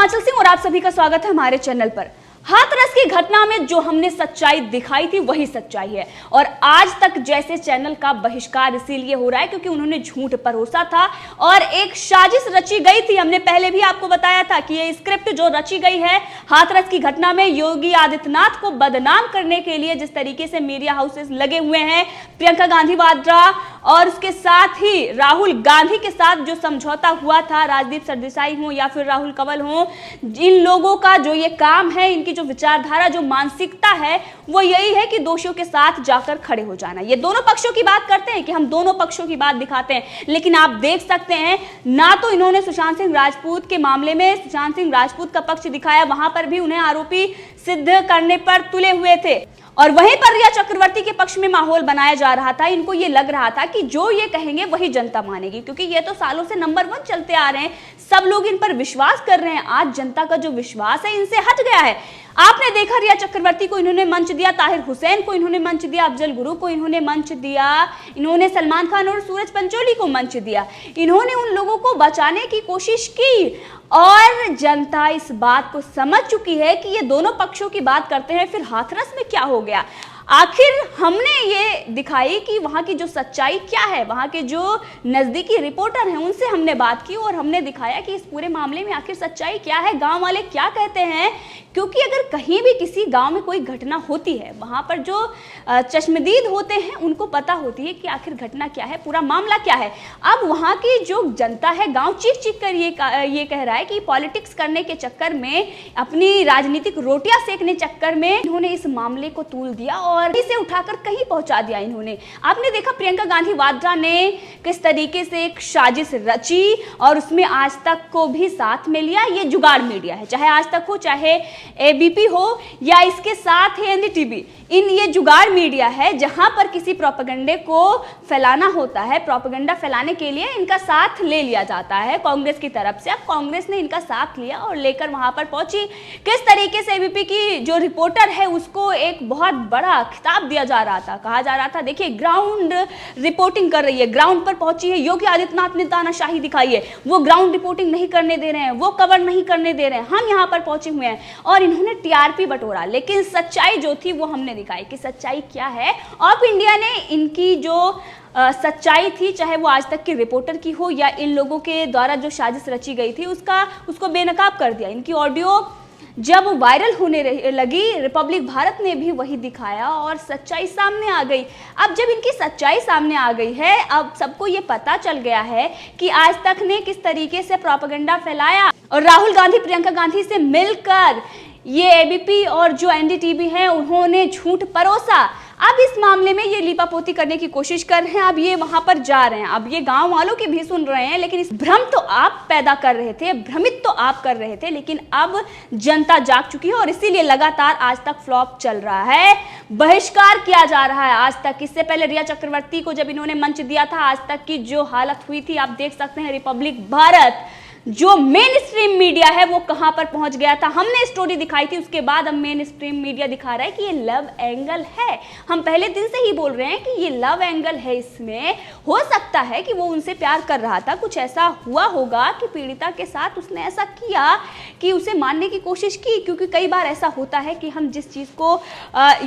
आंचल सिंह और आप सभी का स्वागत है हमारे चैनल पर। हाथरस की घटना में जो हमने सच्चाई दिखाई थी वही सच्चाई है और आज तक जैसे चैनल का बहिष्कार इसीलिए हो रहा है क्योंकि उन्होंने झूठ परोसा था और एक साजिश रची गई थी। हमने पहले भी आपको बताया था कि ये स्क्रिप्ट जो रची गई है हाथरस की घटना में योगी आदित्यनाथ को बदनाम करने के लिए, जिस तरीके से मीडिया हाउसेस लगे हुए हैं, प्रियंका गांधी वाड्रा और उसके साथ ही राहुल गांधी के साथ जो समझौता हुआ था, राजदीप सरदेसाई हो या फिर राहुल कंवल हो, इन लोगों का जो ये काम है, इनकी जो विचारधारा, जो मानसिकता है, वो यही है कि दोषियों के साथ जाकर खड़े हो जाना। ये दोनों पक्षों की बात करते हैं कि हम दोनों पक्षों की बात दिखाते हैं, लेकिन आप देख सकते हैं ना तो इन्होंने सुशांत सिंह राजपूत के मामले में सुशांत सिंह राजपूत का पक्ष दिखाया, वहां पर भी उन्हें आरोपी सिद्ध करने पर तुले हुए थे, और वहीं पर रिया चक्रवर्ती के पक्ष में माहौल बनाया जा रहा था। इनको ये लग रहा था कि जो ये कहेंगे वही जनता मानेगी, क्योंकि ये तो सालों से नंबर 1 चलते आ रहे हैं, सब लोग इन पर विश्वास कर रहे हैं। आज जनता का जो विश्वास है इनसे हट गया है। आपने देखा रिया चक्रवर्ती को इन्होंने मंच दिया, ताहिर हुसैन को इन्होंने मंच दिया, अफजल गुरु को इन्होंने मंच दिया, इन्होंने सलमान खान और सूरज पंचोली को मंच दिया। इन्होंने उन लोगों को बचाने की कोशिश की और जनता इस बात को समझ चुकी है कि ये दोनों पक्षों की बात करते हैं। फिर हाथरस में क्या हो गया? आखिर हमने ये दिखाई कि वहाँ की जो सच्चाई क्या है, वहाँ के जो नज़दीकी रिपोर्टर हैं उनसे हमने बात की और हमने दिखाया कि इस पूरे मामले में आखिर सच्चाई क्या है, गांव वाले क्या कहते हैं। क्योंकि अगर कहीं भी किसी गांव में कोई घटना होती है, वहाँ पर जो चश्मदीद होते हैं उनको पता होती है कि आखिर घटना क्या है, पूरा मामला क्या है। अब वहाँ की जो जनता है, गाँव चीख चीख कर ये कह रहा है कि पॉलिटिक्स करने के चक्कर में, अपनी राजनीतिक रोटियां सेकने चक्कर में इन्होंने इस मामले को तूल दिया और इसे उठाकर कहीं पहुंचा दिया इन्होंने। आपने देखा प्रियंका गांधी वाड्रा ने किस तरीके से एक साजिश रची और उसमें आज तक को भी साथ में लिया। ये जुगाड़ मीडिया है, चाहे आज तक हो, चाहे एबीपी हो या इसके साथ है एनडीटीवी, ये जुगाड़ मीडिया है जहां पर किसी प्रोपेगेंडे को फैलाना होता है। प्रोपेगेंडा फैलाने के लिए इनका साथ ले लिया जाता है कांग्रेस की तरफ से। अब कांग्रेस ने इनका साथ लिया और लेकर वहां पर पहुंची। किस तरीके से एबीपी की जो रिपोर्टर है उसको एक बहुत बड़ा खिताब दिया जा रहा था, कहा जा रहा था देखिए ग्राउंड रिपोर्टिंग कर रही है, ग्राउंड पर पहुंची है, योगी आदित्यनाथ ने तानाशाही दिखाई है, वो ग्राउंड रिपोर्टिंग नहीं करने दे रहे हैं, वो कवर नहीं करने दे रहे हैं, हम यहाँ पर पहुंचे हुए हैं, और इन्होंने टीआरपी बटोरा। लेकिन सच्चाई जो थी वो हमने दिखाई कि सच्चाई क्या है। ऑफ इंडिया ने इनकी जो सच्चाई थी, चाहे वो आज तक के रिपोर्टर की हो या इन लोगों के द्वारा जो साजिश रची गई थी उसको बेनकाब कर दिया। इनकी ऑडियो जब वायरल होने लगी, रिपब्लिक भारत ने भी वही दिखाया और सच्चाई सामने आ गई। अब जब इनकी सच्चाई सामने आ गई है, अब सबको ये पता चल गया है कि आज तक ने किस तरीके से प्रोपेगेंडा फैलाया और राहुल गांधी प्रियंका गांधी से मिलकर ये एबीपी और जो एनडीटीवी है उन्होंने झूठ परोसा। अब इस मामले में ये लीपापोती करने की कोशिश कर रहे हैं। अब ये वहां पर जा रहे हैं, अब ये गांव वालों की भी सुन रहे हैं, लेकिन इस भ्रम तो आप पैदा कर रहे थे, भ्रमित तो आप कर रहे थे, लेकिन अब जनता जाग चुकी है और इसीलिए लगातार आज तक फ्लॉप चल रहा है, बहिष्कार किया जा रहा है। आज तक, इससे पहले रिया चक्रवर्ती को जब इन्होंने मंच दिया था, आज तक की जो हालत हुई थी आप देख सकते हैं। रिपब्लिक भारत जो मेन स्ट्रीम मीडिया है वो कहां पर पहुंच गया था। हमने स्टोरी दिखाई थी, उसके बाद अब मेन स्ट्रीम मीडिया दिखा रहा है कि ये लव एंगल है। हम पहले दिन से ही बोल रहे हैं कि ये लव एंगल है, इसमें हो सकता है कि वो उनसे प्यार कर रहा था, कुछ ऐसा हुआ होगा कि पीड़िता के साथ उसने ऐसा किया कि उसे मारने की कोशिश की। क्योंकि कई बार ऐसा होता है कि हम जिस चीज़ को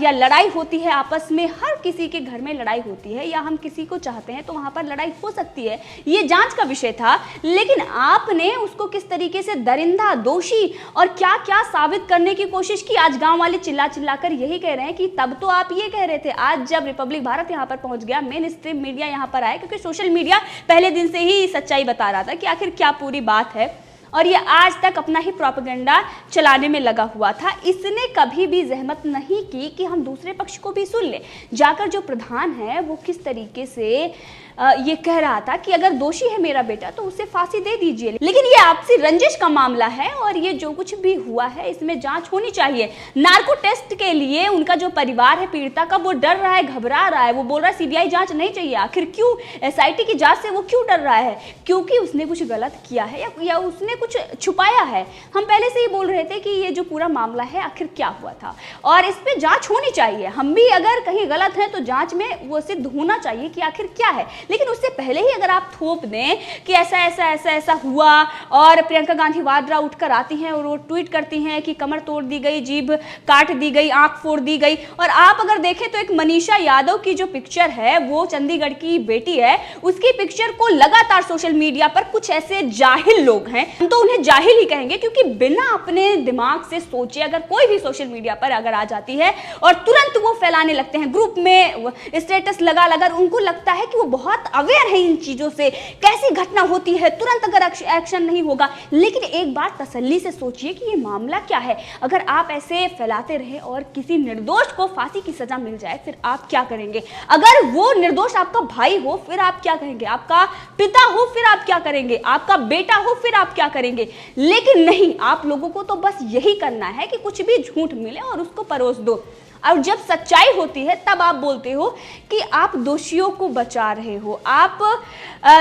या लड़ाई होती है आपस में, हर किसी के घर में लड़ाई होती है या हम किसी को चाहते हैं तो वहाँ पर लड़ाई हो सकती है, ये जाँच का विषय था। लेकिन आपने उसको किस तरीके से दरिंदा, दोषी और क्या क्या साबित करने की कोशिश की। आज गांव वाले चिल्ला चिल्लाकर यही कह रहे हैं कि तब तो आप ये कह रहे थे। आज जब रिपब्लिक भारत यहां पर पहुंच गया, मेन स्ट्रीम मीडिया यहां पर आया, क्योंकि सोशल मीडिया पहले दिन से ही सच्चाई बता रहा था कि आखिर क्या पूरी बात है, और ये आज तक अपना ही प्रोपेगेंडा चलाने में लगा हुआ था। इसने कभी भी जहमत नहीं की कि हम दूसरे पक्ष को भी सुन ले। जाकर जो प्रधान है वो किस तरीके से ये कह रहा था कि अगर दोषी है मेरा बेटा तो उसे फांसी दे दीजिए। लेकिन ये आपसी रंजिश का मामला है और ये जो कुछ भी हुआ है इसमें जांच होनी चाहिए। नार्को टेस्ट के लिए उनका जो परिवार है पीड़िता का, वो डर रहा है, घबरा रहा है, वो बोल रहा है सीबीआई जांच नहीं चाहिए। आखिर क्यों? एसआईटी की जांच से वो क्यों डर रहा है? क्योंकि उसने कुछ गलत किया है या उसने कुछ छुपाया है। हम पहले से ही बोल रहे थे कि ये जो पूरा मामला है आखिर क्या हुआ था और इस पे जांच होनी चाहिए। हम भी अगर कहीं गलत हैं तो जांच में वो सिद्ध होना चाहिए कि आखिर क्या है। लेकिन उससे पहले ही अगर आप थोप दें कि ऐसा ऐसा ऐसा ऐसा हुआ और प्रियंका गांधी वाड्रा उठकर आती हैं और वो ट्वीट करती हैं कि कमर तोड़ दी गई, जीभ काट दी गई, आंख फोड़ दी गई। और आप अगर देखें तो एक मनीषा यादव की जो पिक्चर है, वो चंडीगढ़ की बेटी है, उसकी पिक्चर को लगातार सोशल मीडिया पर कुछ ऐसे जाहिल लोग हैं, हम तो उन्हें जाहिल ही कहेंगे क्योंकि बिना अपने दिमाग से सोचे अगर कोई भी सोशल मीडिया पर अगर आ जाती है और तुरंत वो फैलाने लगते हैं, ग्रुप में स्टेटस लगा लगा, उनको लगता है कि वो बहुत अवेयर है इन चीजों से, कैसी घटना होती है, तुरंत अगर एक्शन नहीं होगा। लेकिन एक बार तसल्ली से सोचिए कि ये मामला क्या है। अगर आप ऐसे फैलाते रहे और किसी निर्दोष को फांसी की सजा मिल जाए फिर आप क्या करेंगे? अगर वो निर्दोष आपका भाई हो फिर आप क्या करेंगे? आपका पिता हो फिर आप क्या करेंगे? आपका बेटा हो फिर आप क्या करेंगे? लेकिन नहीं, आप लोगों को तो बस यही करना है कि कुछ भी झूठ मिले और उसको परोस दो। और जब सच्चाई होती है तब आप बोलते हो कि आप दोषियों को बचा रहे हो, आप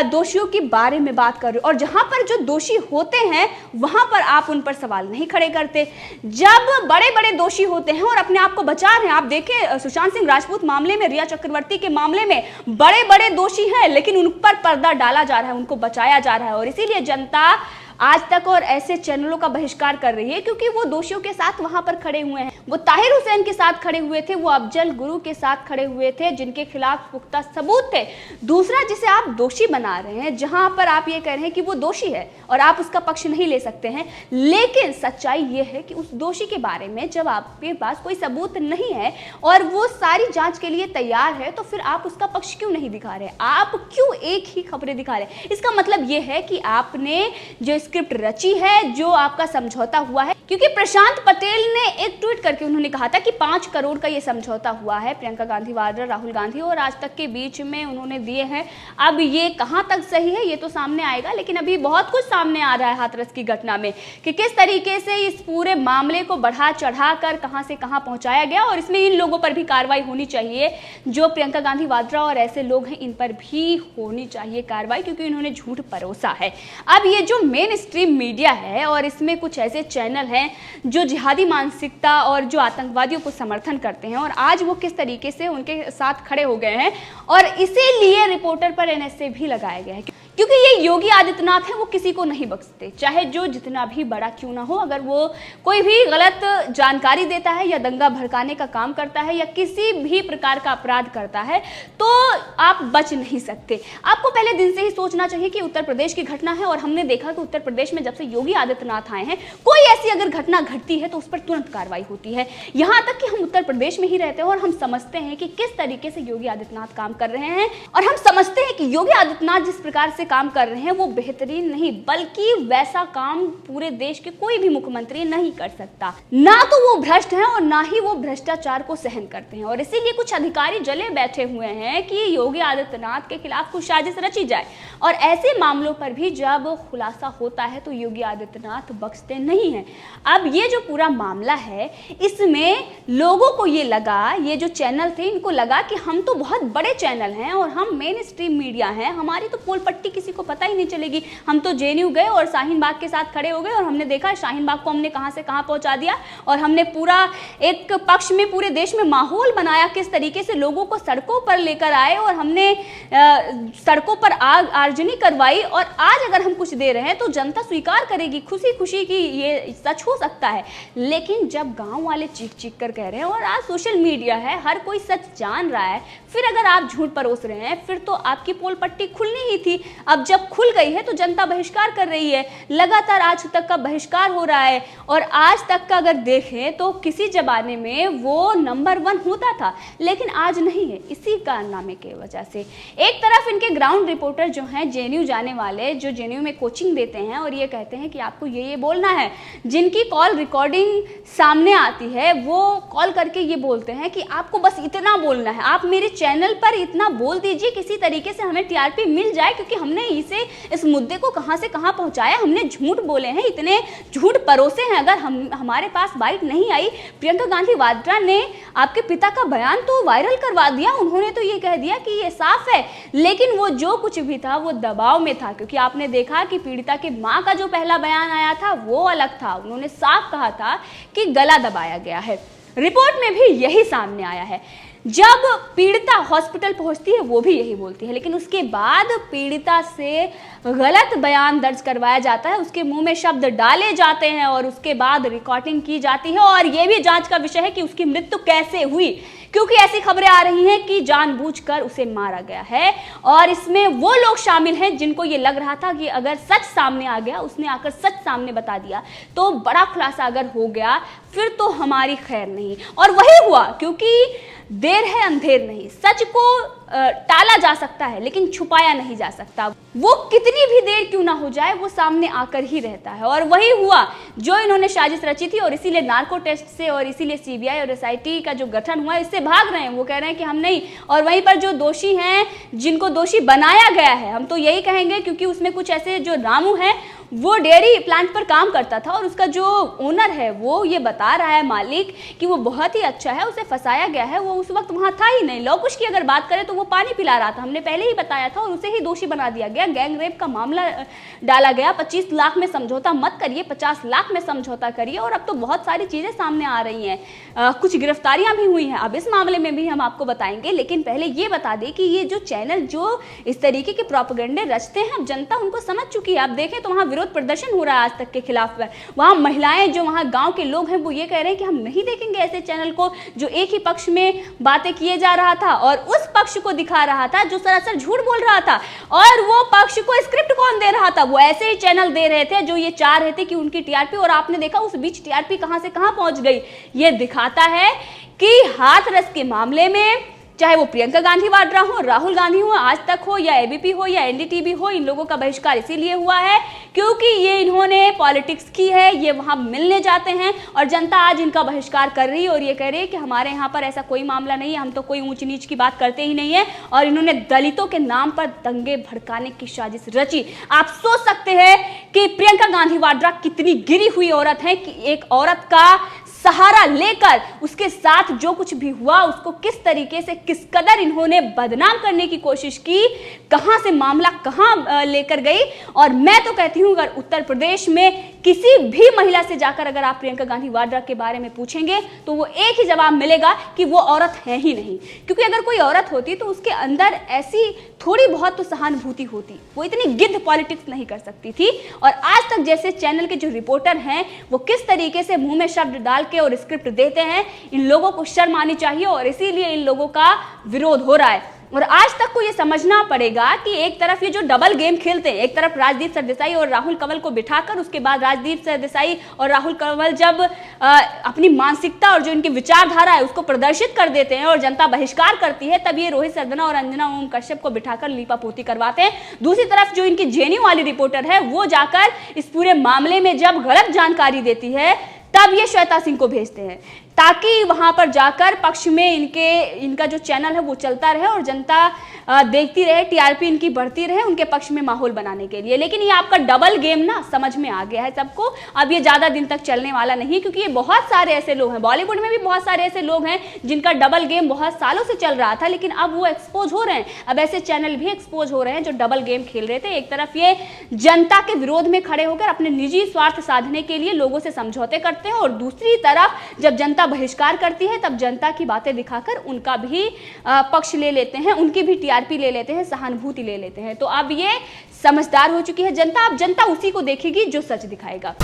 दोषियों के बारे में बात कर रहे हो, और जहां पर जो दोषी होते हैं वहां पर आप उन पर सवाल नहीं खड़े करते। जब बड़े बड़े दोषी होते हैं और अपने आप को बचा रहे हैं, आप देखें सुशांत सिंह राजपूत मामले में, रिया चक्रवर्ती के मामले में बड़े बड़े दोषी हैं लेकिन उन पर पर्दा डाला जा रहा है, उनको बचाया जा रहा है। और इसीलिए जनता आज तक और ऐसे चैनलों का बहिष्कार कर रही है क्योंकि वो दोषियों के साथ वहां पर खड़े हुए हैं। वो ताहिर हुसैन के साथ खड़े हुए थे, वो अफजल गुरु के साथ खड़े हुए थे जिनके खिलाफ पुख्ता सबूत थे। दूसरा जिसे आप दोषी बना रहे हैं, जहां पर आप ये कह रहे हैं कि वो दोषी है और आप उसका पक्ष नहीं ले सकते हैं, लेकिन सच्चाई ये है कि उस दोषी के बारे में जब आपके पास कोई सबूत नहीं है और वो सारी जांच के लिए तैयार है तो फिर आप उसका पक्ष क्यों नहीं दिखा रहे? आप क्यों एक ही खबरें दिखा रहे? इसका मतलब ये है कि आपने जो स्क्रिप्ट रची है, जो आपका समझौता हुआ है, क्योंकि प्रशांत पटेल ने एक ट्वीट करके उन्होंने कहा था कि 5 करोड़ का ये समझौता हुआ है प्रियंका गांधी वाड्रा, राहुल गांधी और आज तक के बीच में उन्होंने दिए हैं। अब ये कहां तक सही है ये तो सामने आएगा, लेकिन अभी बहुत कुछ सामने आ रहा है हाथरस की घटना में कि किस तरीके से इस पूरे मामले को बढ़ा चढ़ा कर कहां से कहां पहुंचाया गया। और इसमें इन लोगों पर भी कार्रवाई होनी चाहिए, जो प्रियंका गांधी वाड्रा और ऐसे लोग हैं इन पर भी होनी चाहिए कार्रवाई, क्योंकि इन्होंने झूठ परोसा है। अब ये जो मेन स्ट्रीम मीडिया है और इसमें कुछ ऐसे चैनल हैं जो जिहादी मानसिकता और जो आतंकवादियों को समर्थन करते हैं, और आज वो किस तरीके से उनके साथ खड़े हो गए हैं, और इसीलिए रिपोर्टर पर एनएसए भी लगाया गया है क्योंकि ये योगी आदित्यनाथ है, वो किसी को नहीं बख्शते, चाहे जो जितना भी बड़ा क्यों ना हो। अगर वो कोई भी गलत जानकारी देता है या दंगा भड़काने का काम करता है या किसी भी प्रकार का अपराध करता है तो आप बच नहीं सकते। आपको पहले दिन से ही सोचना चाहिए कि उत्तर प्रदेश की घटना है और हमने देखा कि उत्तर प्रदेश में जब से योगी आदित्यनाथ आए हैं, कोई ऐसी अगर घटना घटती है तो उस पर तुरंत कार्रवाई होती है। यहाँ तक कि हम उत्तर प्रदेश में ही रहते हैं और हम समझते हैं कि किस तरीके से योगी आदित्यनाथ काम कर रहे हैं, और हम समझते हैं कि योगी आदित्यनाथ जिस प्रकार से काम कर रहे हैं वो बेहतरीन नहीं, बल्कि वैसा काम पूरे देश के कोई भी मुख्यमंत्री नहीं कर सकता। ना तो वो भ्रष्ट हैं और ना ही वो भ्रष्टाचार को सहन करते हैं, और इसीलिए कुछ अधिकारी जले बैठे हुए हैं कि योगी आदित्यनाथ के खिलाफ कुछ साजिश रची जाए। और ऐसे मामलों पर भी जब खुलासा होता है तो योगी आदित्यनाथ बख्शते नहीं हैं। अब ये जो पूरा मामला है, इसमें लोगों को ये लगा, ये जो चैनल थे इनको लगा कि हम तो बहुत बड़े चैनल हैं और हम मेन स्ट्रीम मीडिया हैं, हमारी तो पोल पट्टी किसी को पता ही नहीं चलेगी। हम तो जेएनयू गए और शाहीन बाग के साथ खड़े हो गए और हमने देखा शाहीन बाग को हमने कहां से कहां पहुंचा दिया, और हमने पूरा एक पक्ष में पूरे देश में माहौल बनाया, किस तरीके से लोगों को सड़कों पर लेकर आए और हमने सड़कों पर आग आर्जनी करवाई। और आज अगर हम कुछ दे रहे हैं तो जनता स्वीकार करेगी खुशी खुशी कि ये सच हो सकता है। लेकिन जब गांव वाले चीख चीख कर कह रहे हैं और आज सोशल मीडिया है, हर कोई सच जान रहा है, फिर अगर आप झूठ परोस रहे हैं फिर तो आपकी पोल पट्टी खुलनी ही थी। अब जब खुल गई है तो जनता बहिष्कार कर रही है, लगातार आज तक का बहिष्कार हो रहा है। और आज तक का अगर देखें तो किसी जमाने में वो नंबर 1 होता था, लेकिन आज नहीं है, इसी कारनामे की वजह से। एक तरफ इनके ग्राउंड रिपोर्टर जो हैं जेएनयू जाने वाले, जो जेएनयू में कोचिंग देते हैं और ये कहते हैं कि आपको ये बोलना है, जिनकी कॉल रिकॉर्डिंग सामने आती है वो कॉल करके ये बोलते हैं कि आपको बस इतना बोलना है, आप मेरे चैनल पर इतना बोल दीजिए, किसी तरीके से हमें टीआरपी मिल जाए, क्योंकि हमने हमने इसे इस मुद्दे को कहां से कहां पहुंचाया, हमने झूठ बोले हैं, इतने झूठ परोसे हैं। अगर हमारे पास बाइट नहीं आई, प्रियंका गांधी वाड्रा ने आपके पिता का बयान तो वायरल करवा दिया, उन्होंने तो ये कह दिया कि ये साफ है, लेकिन वो जो कुछ भी था वो दबाव में था, क्योंकि आपने देखा कि पीड़िता की मां का जो पहला बयान आया था वो अलग था। उन्होंने साफ कहा था कि गला दबाया गया है। रिपोर्ट में भी यही सामने आया है। जब पीड़िता हॉस्पिटल पहुंचती है वो भी यही बोलती है, लेकिन उसके बाद पीड़िता से गलत बयान दर्ज करवाया जाता है, उसके मुंह में शब्द डाले जाते हैं और उसके बाद रिकॉर्डिंग की जाती है। और ये भी जांच का विषय है कि उसकी मृत्यु कैसे हुई, क्योंकि ऐसी खबरें आ रही हैं कि जानबूझकर उसे मारा गया है। और इसमें वो लोग शामिल हैं जिनको ये लग रहा था कि अगर सच सामने आ गया, उसने आकर सच सामने बता दिया तो बड़ा खुलासा अगर हो गया फिर तो हमारी खैर नहीं। और वही हुआ, क्योंकि देर है अंधेर नहीं, सच को टाला जा सकता है लेकिन छुपाया नहीं जा सकता। वो कितनी भी देर क्यों ना हो जाए वो सामने आकर ही रहता है। और वही हुआ जो इन्होंने साजिश रची थी, और इसीलिए नार्को टेस्ट से और इसीलिए सीबीआई और एसआईटी का जो गठन हुआ इससे भाग रहे हैं। वो कह रहे हैं कि हम नहीं, और वहीं पर जो दोषी हैं, जिनको दोषी बनाया गया है, हम तो यही कहेंगे क्योंकि उसमें कुछ ऐसे, जो रामू है वो डेयरी प्लांट पर काम करता था और उसका जो ओनर है वो ये बता रहा है, मालिक, कि वो बहुत ही अच्छा है, उसे फंसाया गया है, वो उस वक्त वहां था ही नहीं। लौकुश की अगर बात करें तो वो पानी पिला रहा था, हमने पहले ही बताया था, और उसे ही दोषी बना दिया गया। गैंग रेप का मामला डाला गया, 25 लाख में समझौता मत करिए, 50 लाख में समझौता करिए। और अब तो बहुत सारी चीजें सामने आ रही हैं, कुछ गिरफ्तारियां भी हुई हैं, अब इस मामले में भी हम आपको बताएंगे। लेकिन पहले ये बता दें कि ये जो चैनल जो इस तरीके के प्रोपेगेंडे रचते हैं, अब जनता उनको समझ चुकी है। आप देखें तो वहां विरोध प्रदर्शन हो रहा है आज तक के खिलाफ। वहां महिलाएं, जो वहां गांव के लोग हैं, वो ये कह रहे हैं कि हम नहीं देखेंगे ऐसे चैनल को जो एक ही पक्ष में बातें किए जा रहा था और उस पक्ष को दिखा रहा था जो सरासर झूठ बोल रहा था। और वो पक्ष को स्क्रिप्ट कौन दे रहा था? वो ऐसे ही चैनल दे रहे थे जो ये चाह रहे थे कि उनकी टीआरपी, और आपने देखा उस बीच टीआरपी कहां से कहां पहुंच गई। ये दिखाता है कि हाथरस के मामले में चाहे वो प्रियंका गांधी वाड्रा हो, राहुल गांधी हो, आज तक हो, या एबीपी हो, या एनडीटीवी हो, इन लोगों का बहिष्कार इसीलिए हुआ है क्योंकि ये इन्होंने पॉलिटिक्स की है, ये वहां मिलने जाते हैं और जनता आज इनका बहिष्कार कर रही है और ये कह रही है कि हमारे यहाँ पर ऐसा कोई मामला नहीं है, हम तो कोई ऊंच नीच की बात करते ही नहीं है। और इन्होंने दलितों के नाम पर दंगे भड़काने की साजिश रची। आप सोच सकते हैं कि प्रियंका गांधी वाड्रा कितनी गिरी हुई औरत है, कि एक औरत का सहारा लेकर उसके साथ जो कुछ भी हुआ उसको किस तरीके से, किस कदर इन्होंने बदनाम करने की कोशिश की, कहां से मामला कहां लेकर गई। और मैं तो कहती हूं अगर उत्तर प्रदेश में किसी भी महिला से जाकर अगर आप प्रियंका गांधी वाड्रा के बारे में पूछेंगे तो वो एक ही जवाब मिलेगा कि वो औरत है ही नहीं। क्योंकि अगर कोई औरत होती तो उसके अंदर ऐसी थोड़ी बहुत तो सहानुभूति होती, वो इतनी गिद्ध पॉलिटिक्स नहीं कर सकती थी। और आज तक जैसे चैनल के जो रिपोर्टर हैं वो किस तरीके से मुंह में शब्द डाल के और स्क्रिप्ट देते हैं, इन लोगों को शर्म आनी चाहिए और इसीलिए इन लोगों का विरोध हो रहा है। और आज तक को ये समझना पड़ेगा कि एक तरफ ये जो डबल गेम खेलते हैं, एक तरफ राजदीप सरदेसाई और राहुल कंवल को बिठाकर, उसके बाद राजदीप सरदेसाई और राहुल कंवल जब अपनी मानसिकता और जो इनकी विचारधारा है उसको प्रदर्शित कर देते हैं और जनता बहिष्कार करती है, तब ये रोहित सरदना और अंजना ओम कश्यप को बिठाकर लीपापोती करवाते हैं। दूसरी तरफ जो इनकी जेएनयू वाली रिपोर्टर है वो जाकर इस पूरे मामले में जब गलत जानकारी देती है तब ये श्वेता सिंह को भेजते हैं ताकि वहां पर जाकर पक्ष में इनका जो चैनल है वो चलता रहे और जनता देखती रहे, टीआरपी इनकी बढ़ती रहे, उनके पक्ष में माहौल बनाने के लिए। लेकिन ये आपका डबल गेम ना समझ में आ गया है सबको। अब ये ज्यादा दिन तक चलने वाला नहीं, क्योंकि ये बहुत सारे ऐसे लोग हैं, बॉलीवुड में भी बहुत सारे ऐसे लोग हैं जिनका डबल गेम बहुत सालों से चल रहा था, लेकिन अब वो एक्सपोज हो रहे हैं। अब ऐसे चैनल भी एक्सपोज हो रहे हैं जो डबल गेम खेल रहे थे। एक तरफ ये जनता के विरोध में खड़े होकर अपने निजी स्वार्थ साधने के लिए लोगों से समझौते करते हैं और दूसरी तरफ जब जनता बहिष्कार करती है तब जनता की बातें दिखाकर उनका भी पक्ष ले लेते हैं, उनकी भी टीआरपी ले लेते हैं, सहानुभूति ले लेते हैं। तो अब ये समझदार हो चुकी है जनता। अब जनता उसी को देखेगी जो सच दिखाएगा।